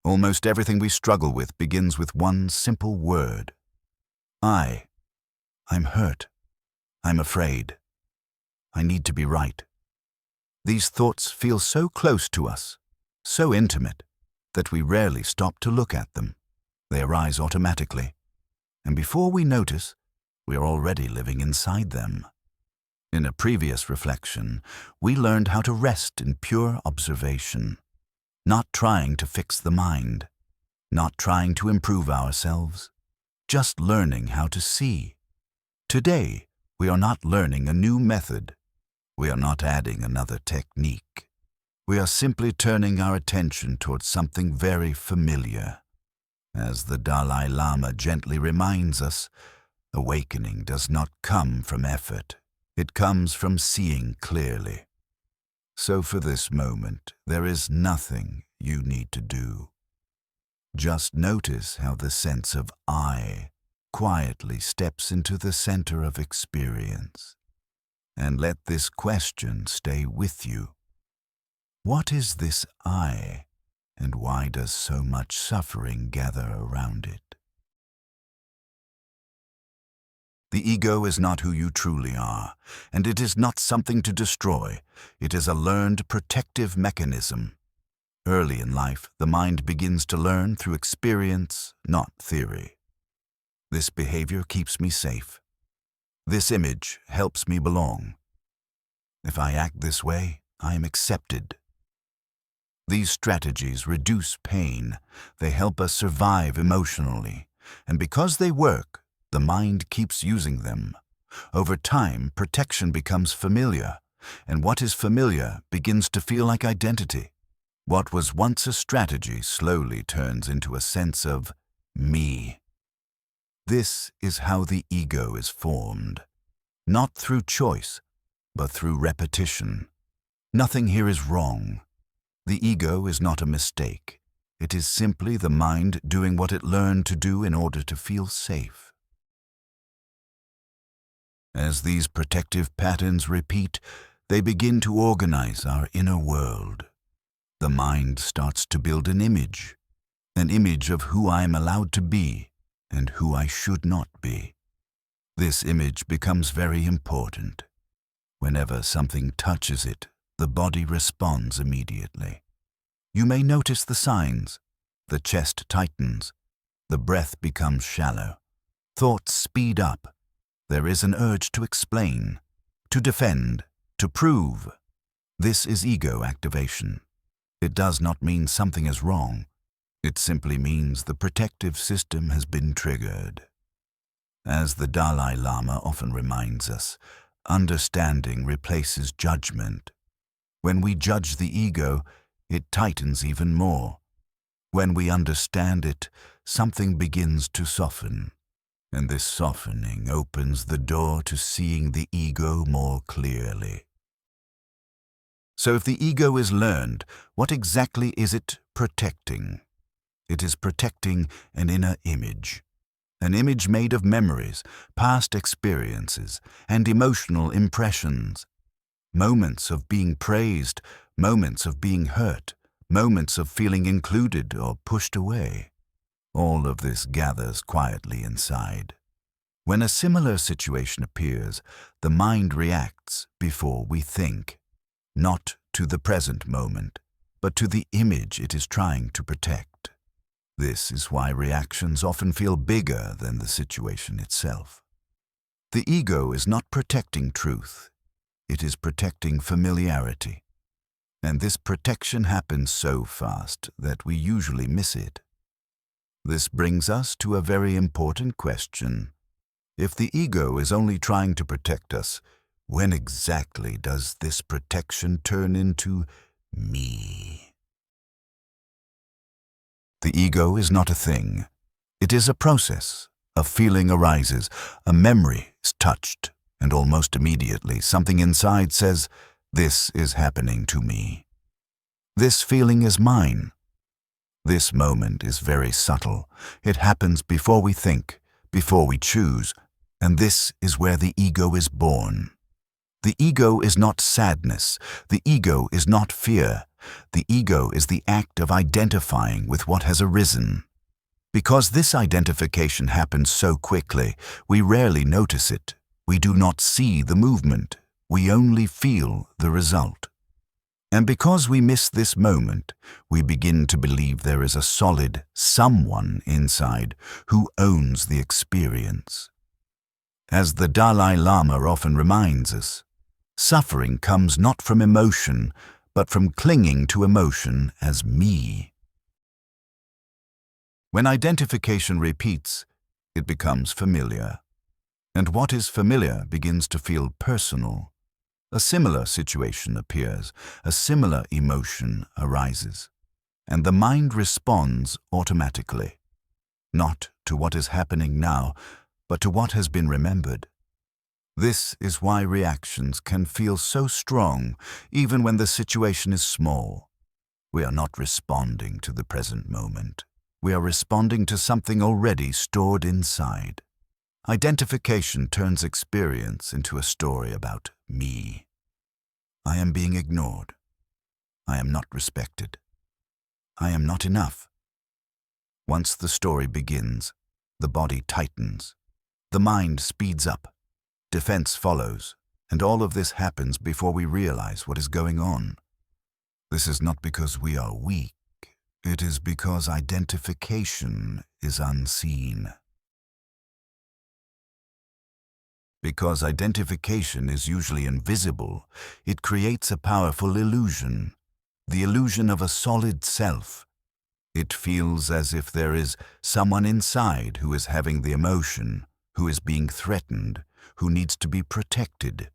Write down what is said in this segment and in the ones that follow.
Almost everything we struggle with begins with one simple word. I'm hurt. I'm afraid. I need to be right. These thoughts feel so close to us, so intimate, that we rarely stop to look at them. They arise automatically, and before we notice, we are already living inside them. In a previous reflection, we learned how to rest in pure observation, not trying to fix the mind, not trying to improve ourselves, just learning how to see. Today, we are not learning a new method. We are not adding another technique. We are simply turning our attention towards something very familiar. As the Dalai Lama gently reminds us, awakening does not come from effort. It comes from seeing clearly. So for this moment, there is nothing you need to do. Just notice how the sense of I quietly steps into the center of experience. And let this question stay with you. What is this I, and why does so much suffering gather around it? The ego is not who you truly are, and it is not something to destroy. It is a learned protective mechanism. Early in life, the mind begins to learn through experience, not theory. This behavior keeps me safe. This image helps me belong. If I act this way, I am accepted. These strategies reduce pain. They help us survive emotionally, and because they work, the mind keeps using them. Over time, protection becomes familiar, and what is familiar begins to feel like identity. What was once a strategy slowly turns into a sense of me. This is how the ego is formed, not through choice, but through repetition. Nothing here is wrong. The ego is not a mistake. It is simply the mind doing what it learned to do in order to feel safe. As these protective patterns repeat, they begin to organize our inner world. The mind starts to build an image of who I am allowed to be and who I should not be. This image becomes very important. Whenever something touches it, the body responds immediately. You may notice the signs. The chest tightens. The breath becomes shallow. Thoughts speed up. There is an urge to explain, to defend, to prove. This is ego activation. It does not mean something is wrong. It simply means the protective system has been triggered. As the Dalai Lama often reminds us, understanding replaces judgment. When we judge the ego, it tightens even more. When we understand it, something begins to soften. And this softening opens the door to seeing the ego more clearly. So if the ego is learned, what exactly is it protecting? It is protecting an inner image. An image made of memories, past experiences, and emotional impressions. Moments of being praised, moments of being hurt, moments of feeling included or pushed away. All of this gathers quietly inside. When a similar situation appears, the mind reacts before we think, not to the present moment, but to the image it is trying to protect. This is why reactions often feel bigger than the situation itself. The ego is not protecting truth. It is protecting familiarity. And this protection happens so fast that we usually miss it. This brings us to a very important question. If the ego is only trying to protect us, when exactly does this protection turn into me? The ego is not a thing. It is a process. A feeling arises, a memory is touched, and almost immediately something inside says, "This is happening to me. This feeling is mine." This moment is very subtle. It happens before we think, before we choose, and this is where the ego is born. The ego is not sadness. The ego is not fear. The ego is the act of identifying with what has arisen. Because this identification happens so quickly, we rarely notice it. We do not see the movement. We only feel the result. And because we miss this moment, we begin to believe there is a solid someone inside who owns the experience. As the Dalai Lama often reminds us, suffering comes not from emotion, but from clinging to emotion as me. When identification repeats, it becomes familiar. And what is familiar begins to feel personal. A similar situation appears, a similar emotion arises, and the mind responds automatically, not to what is happening now, but to what has been remembered. This is why reactions can feel so strong, even when the situation is small. We are not responding to the present moment. We are responding to something already stored inside. Identification turns experience into a story about me. I am being ignored. I am not respected. I am not enough. Once the story begins, the body tightens. The mind speeds up. Defense follows, and all of this happens before we realize what is going on. This is not because we are weak. It is because identification is unseen. Because identification is usually invisible, it creates a powerful illusion, the illusion of a solid self. It feels as if there is someone inside who is having the emotion, who is being threatened, who needs to be protected.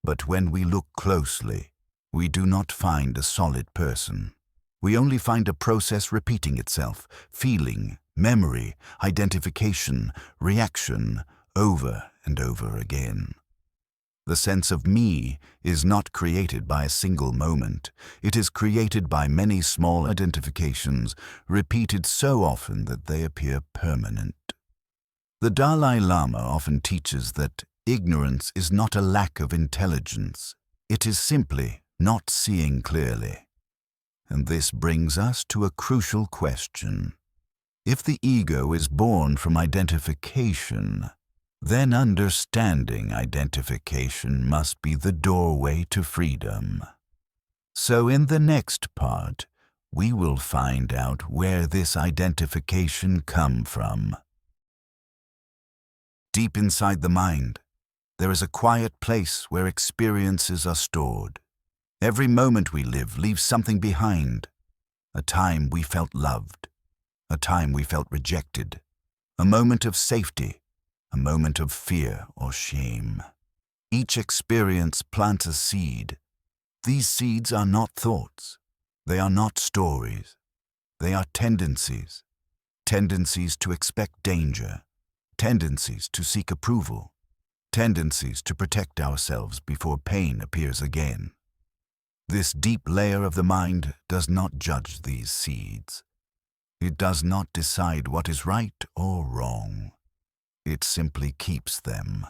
But when we look closely, we do not find a solid person. We only find a process repeating itself, feeling, memory, identification, reaction, over and over again. The sense of me is not created by a single moment. It is created by many small identifications, repeated so often that they appear permanent. The Dalai Lama often teaches that ignorance is not a lack of intelligence. It is simply not seeing clearly. And this brings us to a crucial question. If the ego is born from identification, then understanding identification must be the doorway to freedom. So in the next part, we will find out where this identification comes from. Deep inside the mind, there is a quiet place where experiences are stored. Every moment we live leaves something behind. A time we felt loved, a time we felt rejected, a moment of safety, a moment of fear or shame. Each experience plants a seed. These seeds are not thoughts. They are not stories. They are tendencies. Tendencies to expect danger. Tendencies to seek approval. Tendencies to protect ourselves before pain appears again. This deep layer of the mind does not judge these seeds. It does not decide what is right or wrong. It simply keeps them.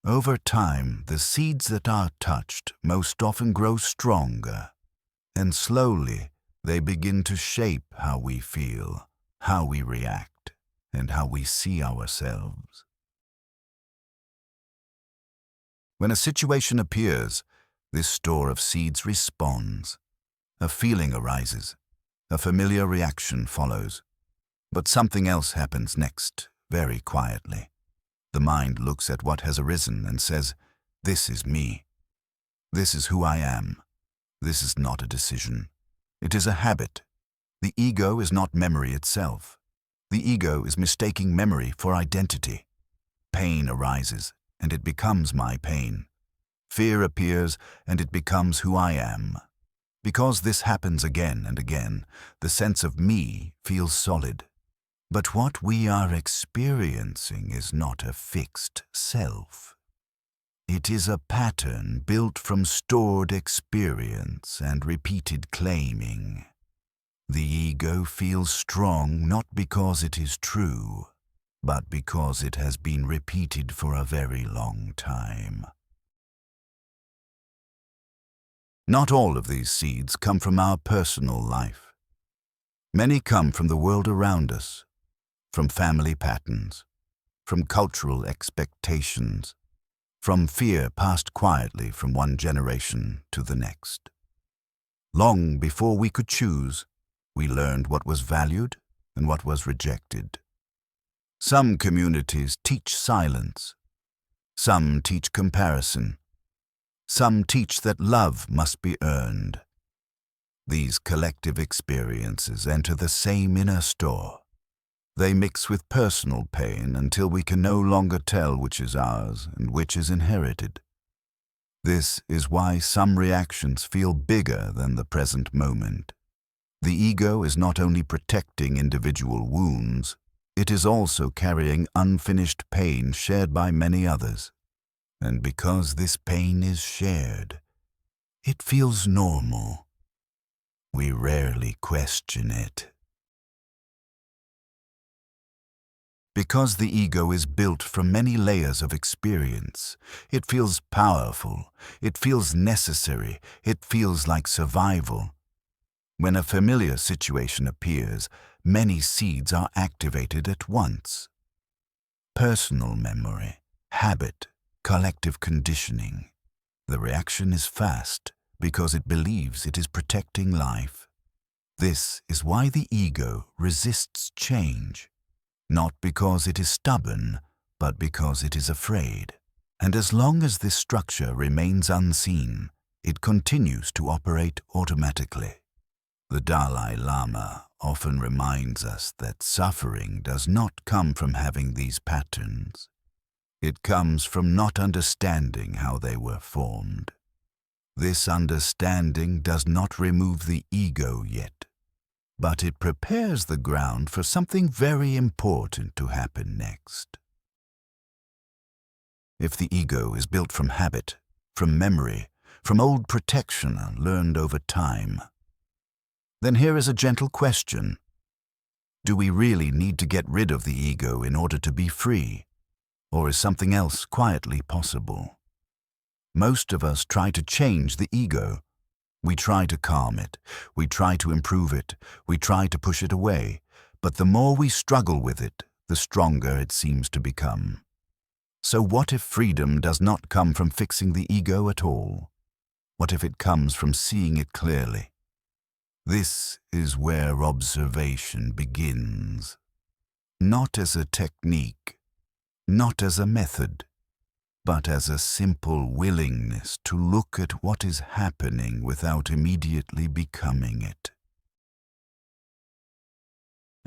Over time, the seeds that are touched most often grow stronger, and slowly they begin to shape how we feel, how we react, and how we see ourselves. When a situation appears, this store of seeds responds. A feeling arises. A familiar reaction follows. But something else happens next, very quietly. The mind looks at what has arisen and says, "This is me. This is who I am. This is not a decision. It is a habit. The ego is not memory itself. The ego is mistaking memory for identity. Pain arises, and it becomes my pain. Fear appears, and it becomes who I am. Because this happens again and again, the sense of me feels solid. But what we are experiencing is not a fixed self. It is a pattern built from stored experience and repeated claiming. The ego feels strong not because it is true, but because it has been repeated for a very long time. Not all of these seeds come from our personal life. Many come from the world around us, from family patterns, from cultural expectations, from fear passed quietly from one generation to the next. Long before we could choose, we learned what was valued and what was rejected. Some communities teach silence. Some teach comparison. Some teach that love must be earned. These collective experiences enter the same inner store. They mix with personal pain until we can no longer tell which is ours and which is inherited. This is why some reactions feel bigger than the present moment. The ego is not only protecting individual wounds, it is also carrying unfinished pain shared by many others. And because this pain is shared, it feels normal. We rarely question it. Because the ego is built from many layers of experience, it feels powerful, it feels necessary, it feels like survival. When a familiar situation appears, many seeds are activated at once. Personal memory, habit, collective conditioning. The reaction is fast because it believes it is protecting life. This is why the ego resists change. Not because it is stubborn, but because it is afraid. And as long as this structure remains unseen, it continues to operate automatically. The Dalai Lama often reminds us that suffering does not come from having these patterns. It comes from not understanding how they were formed. This understanding does not remove the ego yet, but it prepares the ground for something very important to happen next. If the ego is built from habit, from memory, from old protection learned over time, then here is a gentle question. Do we really need to get rid of the ego in order to be free? Or is something else quietly possible? Most of us try to change the ego. We try to calm it, we try to improve it, we try to push it away, but the more we struggle with it, the stronger it seems to become. So what if freedom does not come from fixing the ego at all? What if it comes from seeing it clearly? This is where observation begins. Not as a technique, not as a method, but as a simple willingness to look at what is happening without immediately becoming it.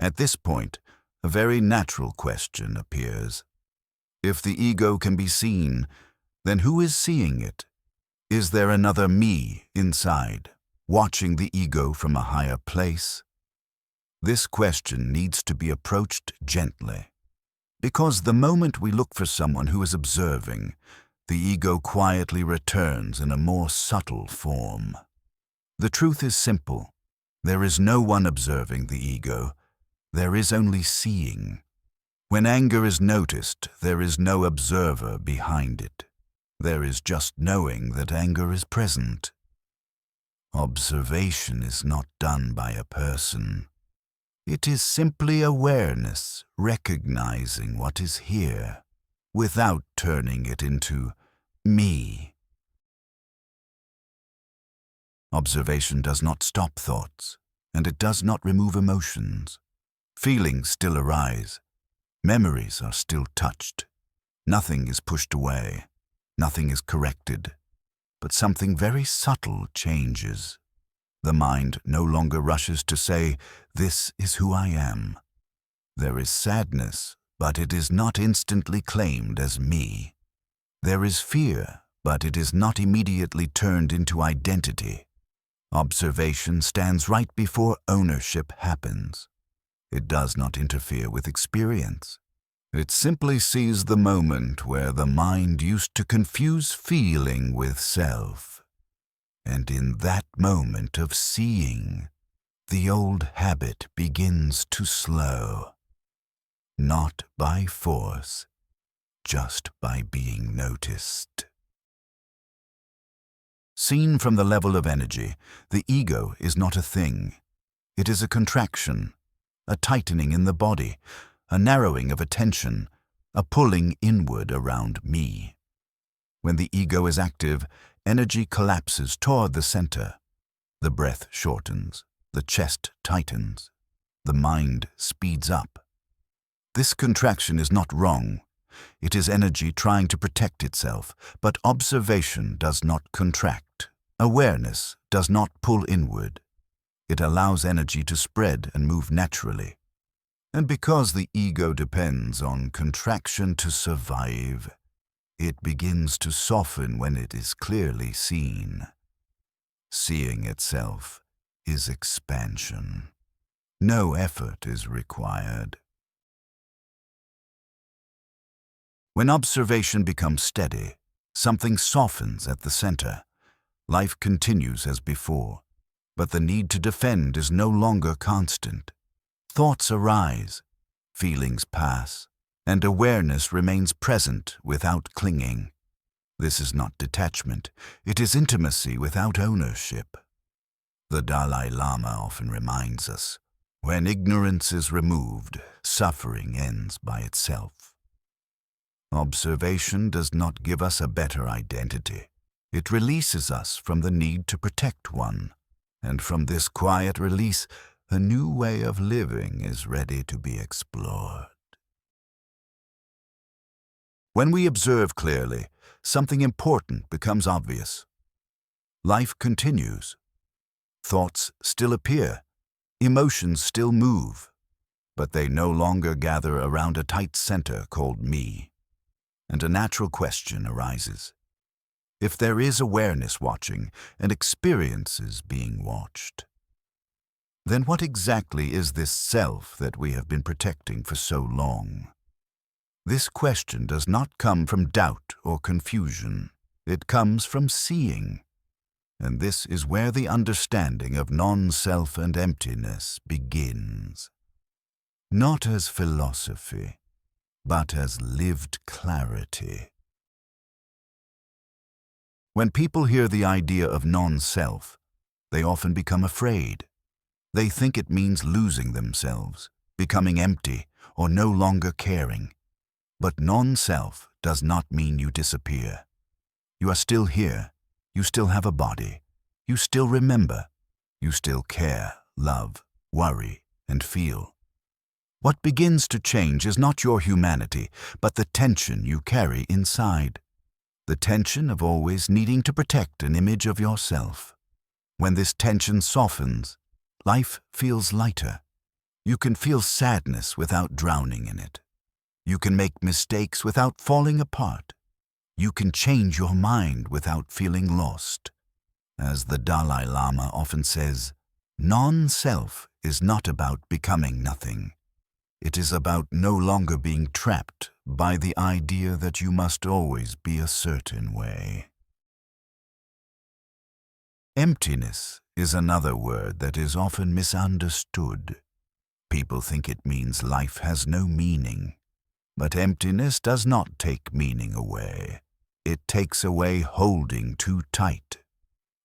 At this point, a very natural question appears. If the ego can be seen, then who is seeing it? Is there another me inside, watching the ego from a higher place? This question needs to be approached gently. Because the moment we look for someone who is observing, the ego quietly returns in a more subtle form. The truth is simple. There is no one observing the ego. There is only seeing. When anger is noticed, there is no observer behind it. There is just knowing that anger is present. Observation is not done by a person. It is simply awareness, recognizing what is here, without turning it into me. Observation does not stop thoughts, and it does not remove emotions. Feelings still arise. Memories are still touched. Nothing is pushed away. Nothing is corrected. But something very subtle changes. The mind no longer rushes to say, "This is who I am." There is sadness, but it is not instantly claimed as me. There is fear, but it is not immediately turned into identity. Observation stands right before ownership happens. It does not interfere with experience. It simply sees the moment where the mind used to confuse feeling with self. And in that moment of seeing, the old habit begins to slow. Not by force, just by being noticed. Seen from the level of energy, the ego is not a thing. It is a contraction, a tightening in the body, a narrowing of attention, a pulling inward around me. When the ego is active, energy collapses toward the center. The breath shortens, the chest tightens, the mind speeds up. This contraction is not wrong. It is energy trying to protect itself, but observation does not contract. Awareness does not pull inward. It allows energy to spread and move naturally. And because the ego depends on contraction to survive, it begins to soften when it is clearly seen. Seeing itself is expansion. No effort is required. When observation becomes steady, something softens at the center. Life continues as before, but the need to defend is no longer constant. Thoughts arise, feelings pass, and awareness remains present without clinging. This is not detachment, it is intimacy without ownership. The Dalai Lama often reminds us, when ignorance is removed, suffering ends by itself. Observation does not give us a better identity. It releases us from the need to protect one, and from this quiet release, a new way of living is ready to be explored. When we observe clearly, something important becomes obvious. Life continues. Thoughts still appear, emotions still move, but they no longer gather around a tight center called me. And a natural question arises. If there is awareness watching and experiences being watched, then what exactly is this self that we have been protecting for so long? This question does not come from doubt or confusion. It comes from seeing. And this is where the understanding of non-self and emptiness begins. Not as philosophy, but as lived clarity. When people hear the idea of non-self, they often become afraid. They think it means losing themselves, becoming empty, or no longer caring. But non-self does not mean you disappear. You are still here. You still have a body. You still remember. You still care, love, worry, and feel. What begins to change is not your humanity, but the tension you carry inside. The tension of always needing to protect an image of yourself. When this tension softens, life feels lighter. You can feel sadness without drowning in it. You can make mistakes without falling apart. You can change your mind without feeling lost. As the Dalai Lama often says, non-self is not about becoming nothing. It is about no longer being trapped by the idea that you must always be a certain way. Emptiness is another word that is often misunderstood. People think it means life has no meaning. But emptiness does not take meaning away. It takes away holding too tight.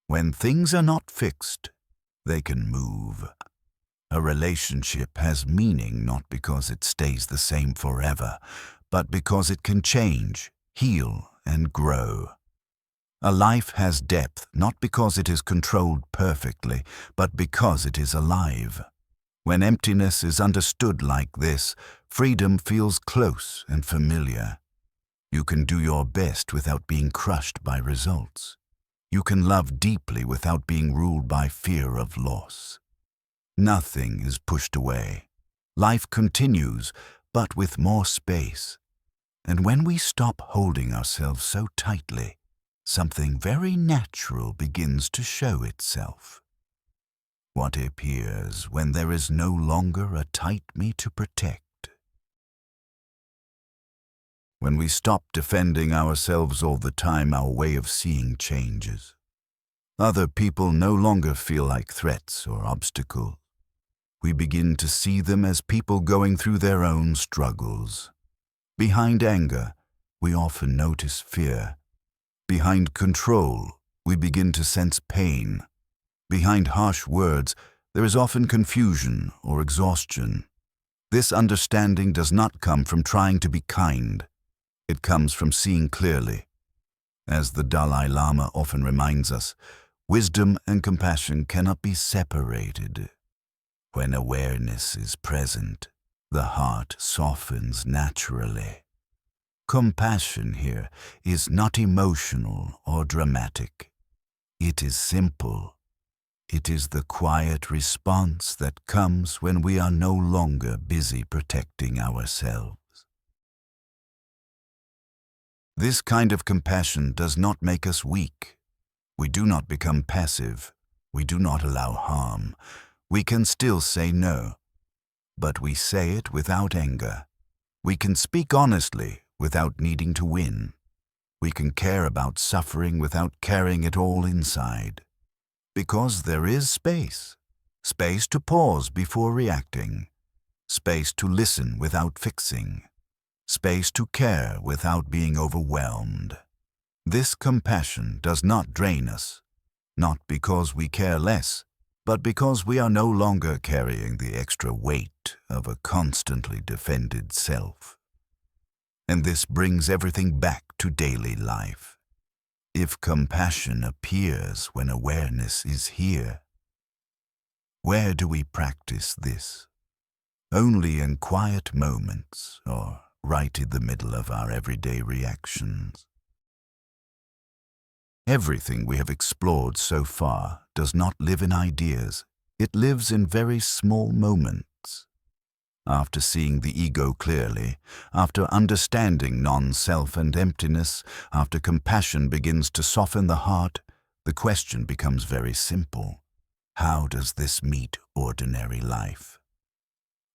When things are not fixed, they can move. A relationship has meaning not because it stays the same forever, but because it can change, heal, and grow. A life has depth not because it is controlled perfectly, but because it is alive. When emptiness is understood like this, freedom feels close and familiar. You can do your best without being crushed by results. You can love deeply without being ruled by fear of loss. Nothing is pushed away. Life continues, but with more space. And when we stop holding ourselves so tightly, something very natural begins to show itself. What appears when there is no longer a tight me to protect. When we stop defending ourselves all the time, our way of seeing changes. Other people no longer feel like threats or obstacles. We begin to see them as people going through their own struggles. Behind anger, we often notice fear. Behind control, we begin to sense pain. Behind harsh words, there is often confusion or exhaustion. This understanding does not come from trying to be kind. It comes from seeing clearly. As the Dalai Lama often reminds us, wisdom and compassion cannot be separated. When awareness is present, the heart softens naturally. Compassion here is not emotional or dramatic. It is simple. It is the quiet response that comes when we are no longer busy protecting ourselves. This kind of compassion does not make us weak. We do not become passive. We do not allow harm. We can still say no, but we say it without anger. We can speak honestly without needing to win. We can care about suffering without carrying it all inside. Because there is space. Space to pause before reacting. Space to listen without fixing. Space to care without being overwhelmed. This compassion does not drain us, not because we care less, but because we are no longer carrying the extra weight of a constantly defended self. And this brings everything back to daily life. If compassion appears when awareness is here, where do we practice this? Only in quiet moments or right in the middle of our everyday reactions. Everything we have explored so far does not live in ideas. It lives in very small moments. After seeing the ego clearly, after understanding non-self and emptiness, after compassion begins to soften the heart, the question becomes very simple. How does this meet ordinary life?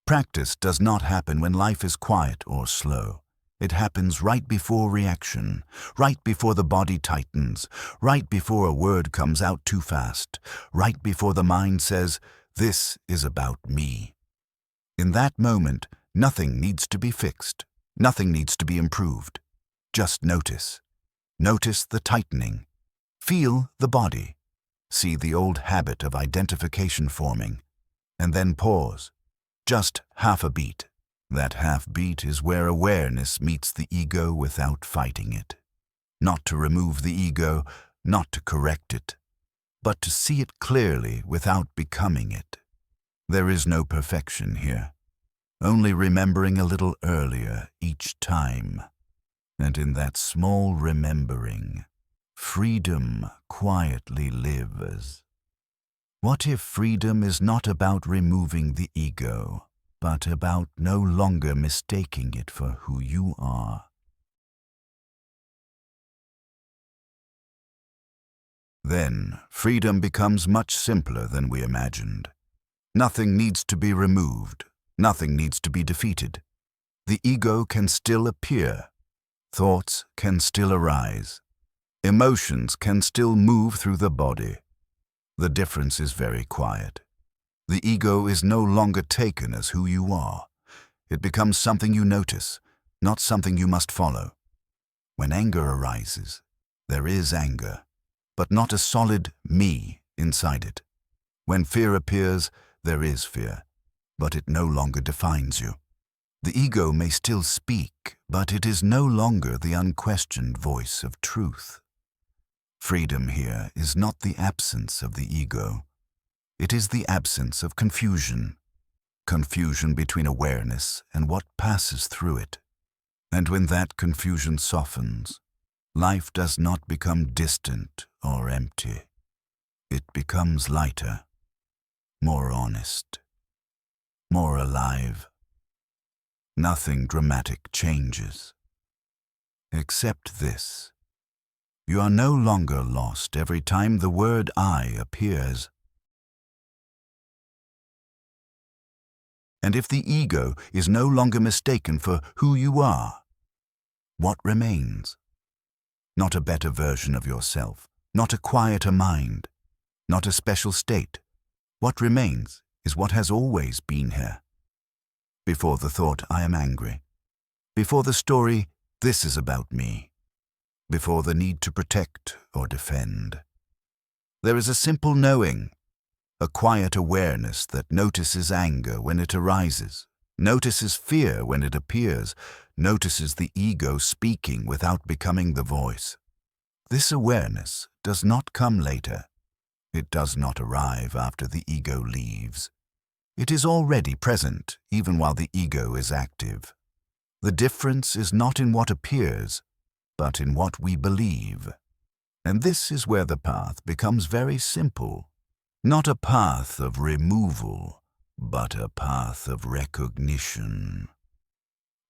Practice does not happen when life is quiet or slow. It happens right before reaction, right before the body tightens, right before a word comes out too fast, right before the mind says, "This is about me." In that moment, nothing needs to be fixed, nothing needs to be improved. Just notice. Notice the tightening. Feel the body. See the old habit of identification forming. And then pause. Just half a beat. That half beat is where awareness meets the ego without fighting it. Not to remove the ego, not to correct it, but to see it clearly without becoming it. There is no perfection here, only remembering a little earlier each time. And in that small remembering, freedom quietly lives. What if freedom is not about removing the ego, but about no longer mistaking it for who you are? Then, freedom becomes much simpler than we imagined. Nothing needs to be removed. Nothing needs to be defeated. The ego can still appear. Thoughts can still arise. Emotions can still move through the body. The difference is very quiet. The ego is no longer taken as who you are. It becomes something you notice, not something you must follow. When anger arises, there is anger, but not a solid me inside it. When fear appears, there is fear, but it no longer defines you. The ego may still speak, but it is no longer the unquestioned voice of truth. Freedom here is not the absence of the ego. It is the absence of confusion. Confusion between awareness and what passes through it. And when that confusion softens, life does not become distant or empty. It becomes lighter, more honest, more alive. Nothing dramatic changes. Except this. You are no longer lost every time the word "I" appears. And if the ego is no longer mistaken for who you are, what remains? Not a better version of yourself, not a quieter mind, not a special state. What remains is what has always been here. Before the thought, "I am angry." Before the story, "This is about me." Before the need to protect or defend. There is a simple knowing, a quiet awareness that notices anger when it arises, notices fear when it appears, notices the ego speaking without becoming the voice. This awareness does not come later. It does not arrive after the ego leaves. It is already present, even while the ego is active. The difference is not in what appears, but in what we believe. And this is where the path becomes very simple. Not a path of removal, but a path of recognition.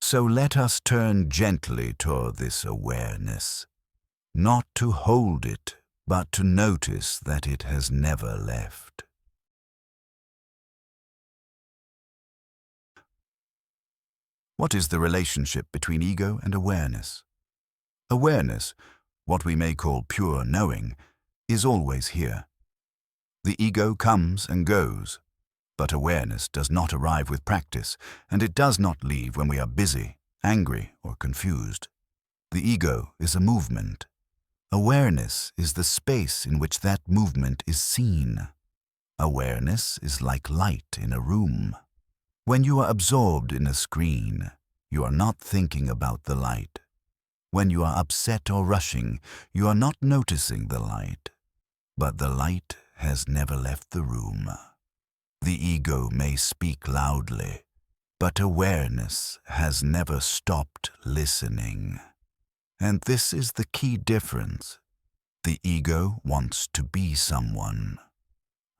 So let us turn gently toward this awareness, not to hold it, but to notice that it has never left. What is the relationship between ego and awareness? Awareness, what we may call pure knowing, is always here. The ego comes and goes, but awareness does not arrive with practice, and it does not leave when we are busy, angry, or confused. The ego is a movement. Awareness is the space in which that movement is seen. Awareness is like light in a room. When you are absorbed in a screen, you are not thinking about the light. When you are upset or rushing, you are not noticing the light. But the light has never left the room. The ego may speak loudly, but awareness has never stopped listening. And this is the key difference. The ego wants to be someone.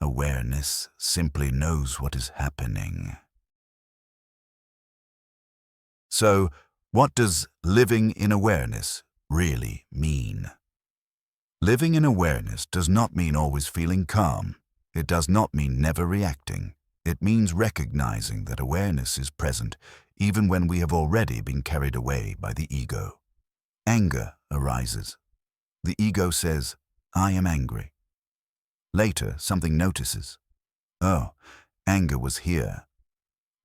Awareness simply knows what is happening. So, what does living in awareness really mean? Living in awareness does not mean always feeling calm. It does not mean never reacting. It means recognizing that awareness is present even when we have already been carried away by the ego. Anger arises. The ego says, "I am angry." Later, something notices. Oh, anger was here.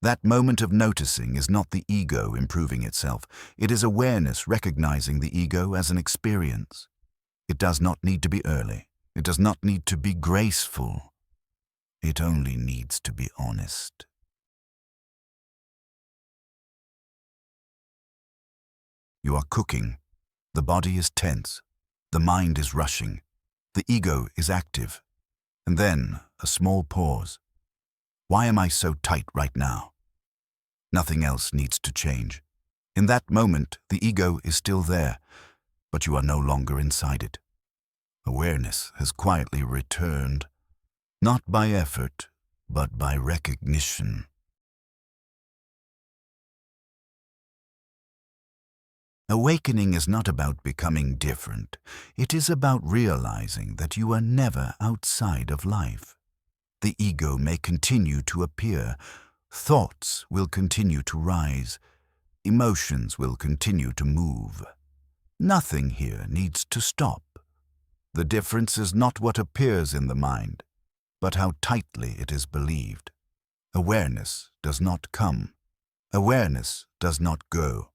That moment of noticing is not the ego improving itself. It is awareness recognizing the ego as an experience. It does not need to be early. It does not need to be graceful. It only needs to be honest. You are cooking. The body is tense. The mind is rushing. The ego is active. And then a small pause. Why am I so tight right now? Nothing else needs to change. In that moment, the ego is still there, but you are no longer inside it. Awareness has quietly returned, not by effort, but by recognition. Awakening is not about becoming different. It is about realizing that you are never outside of life. The ego may continue to appear. Thoughts will continue to rise. Emotions will continue to move. Nothing here needs to stop. The difference is not what appears in the mind, but how tightly it is believed. Awareness does not come. Awareness does not go.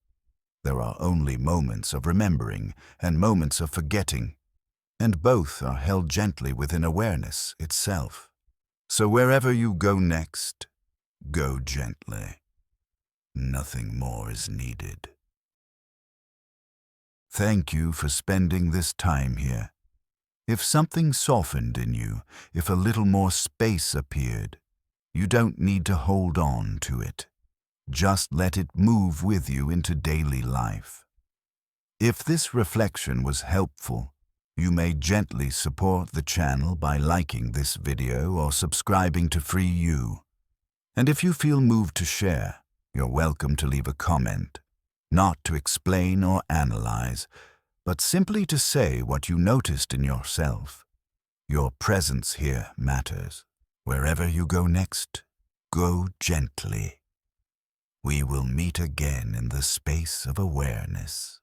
There are only moments of remembering and moments of forgetting, and both are held gently within awareness itself. So wherever you go next, go gently. Nothing more is needed. Thank you for spending this time here. If something softened in you, if a little more space appeared, you don't need to hold on to it. Just let it move with you into daily life. If this reflection was helpful, you may gently support the channel by liking this video or subscribing to Free You. And if you feel moved to share, you're welcome to leave a comment, not to explain or analyze, but simply to say what you noticed in yourself. Your presence here matters. Wherever you go next, go gently. We will meet again in the space of awareness.